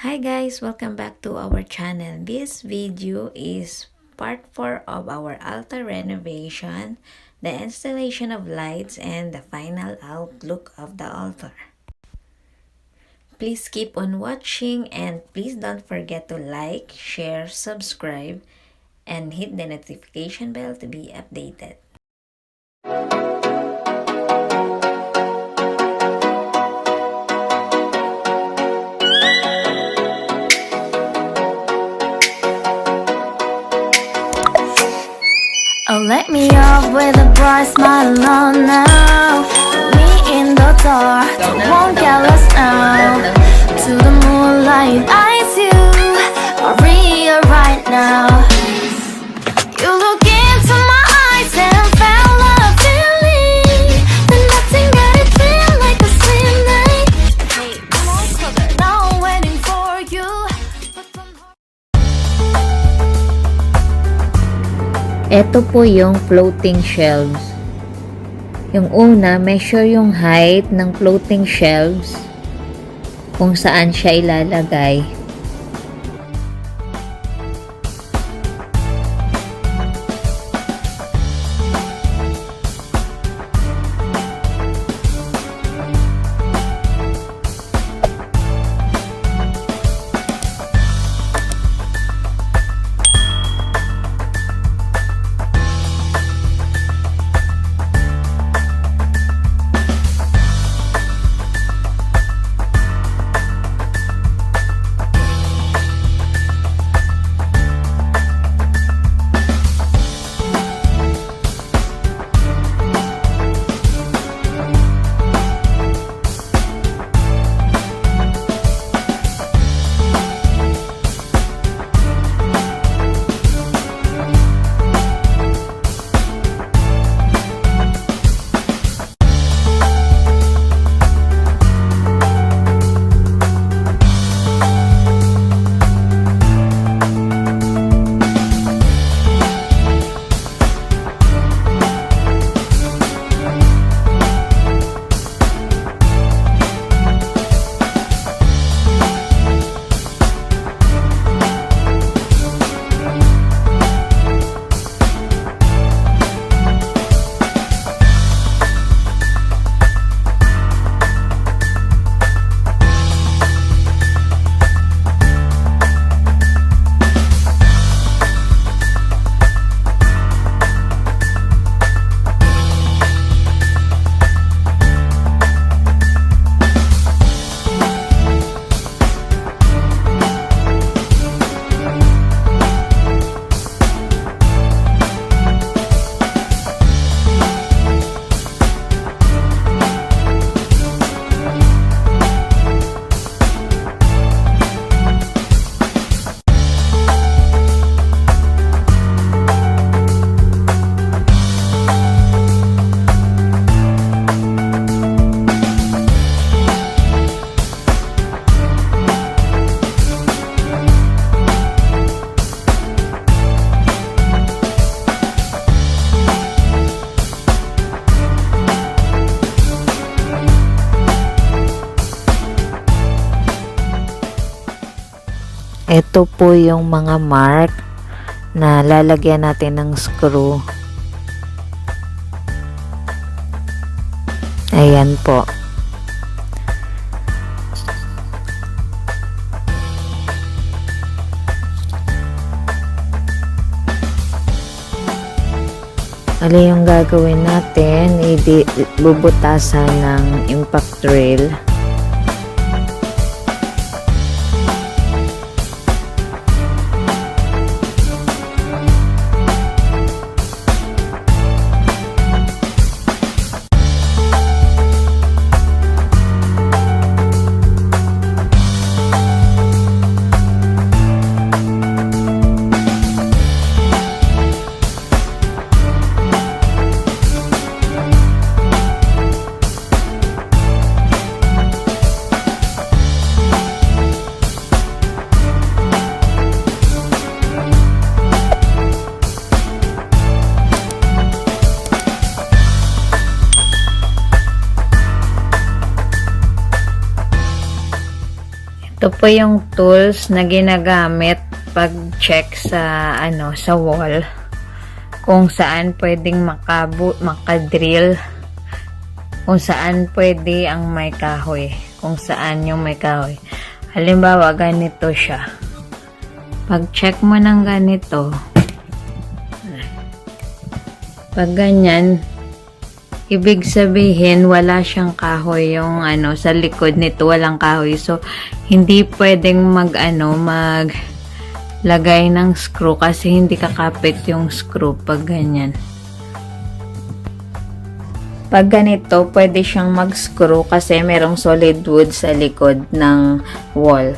Hi guys, welcome back to our channel. This video is part 4 of our altar renovation, the installation of lights, and the final outlook of the altar. Please keep on watching and please don't forget to like, share, subscribe, and hit the notification bell to be updated. Oh, let me off with a bright smile on now. Me in the dark, won't get lost now. To the moonlight, eyes you are real right now. You look into my eyes and felt a feeling. Then nothing got it feel like a slim night. Hey, come on, brother. Now waiting for you. Ito po yung floating shelves. Yung una, measure yung height ng floating shelves kung saan siya ilalagay. Ito po yung mga mark na lalagyan natin ng screw. Ayan po. Ano yung gagawin natin? Bubutasan ng impact rail. Ito po yung tools na ginagamit pag check sa sa wall, kung saan pwedeng makadrill, kung saan pwede ang may kahoy, kung saan yung may kahoy. Halimbawa, ganito siya. Pag check mo ng ganito, pag ganyan, ibig sabihin wala siyang kahoy, yung sa likod nito walang kahoy. So hindi pwedeng maglagay ng screw kasi hindi kakapit yung screw pag ganyan. Pag ganito, pwede siyang mag-screw kasi merong solid wood sa likod ng wall.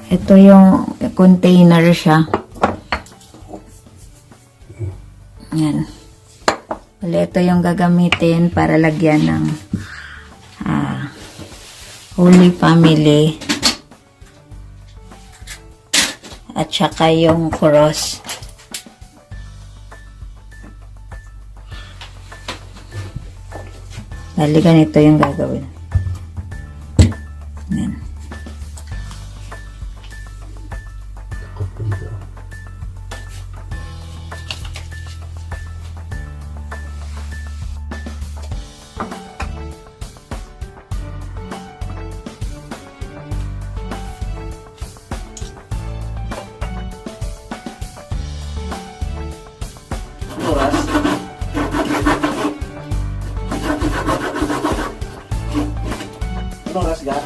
Ito yung container siya. Yan. Bale, ito yung gagamitin para lagyan ng Holy Family at saka yung cross. Bale, ganito yung gagawin. Yan. Oras ga?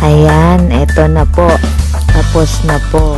Ayan, eto na po. Tapos na po.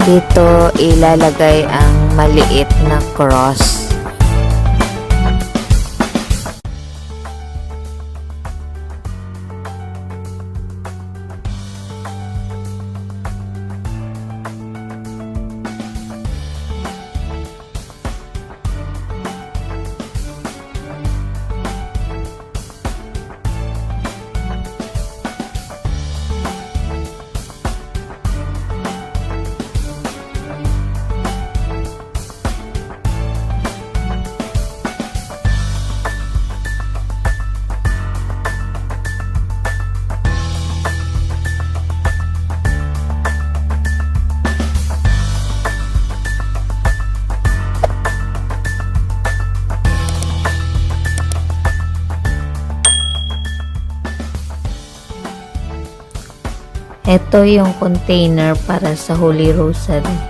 Dito ilalagay ang maliit na cross. Ito yung container para sa Holy Rosary.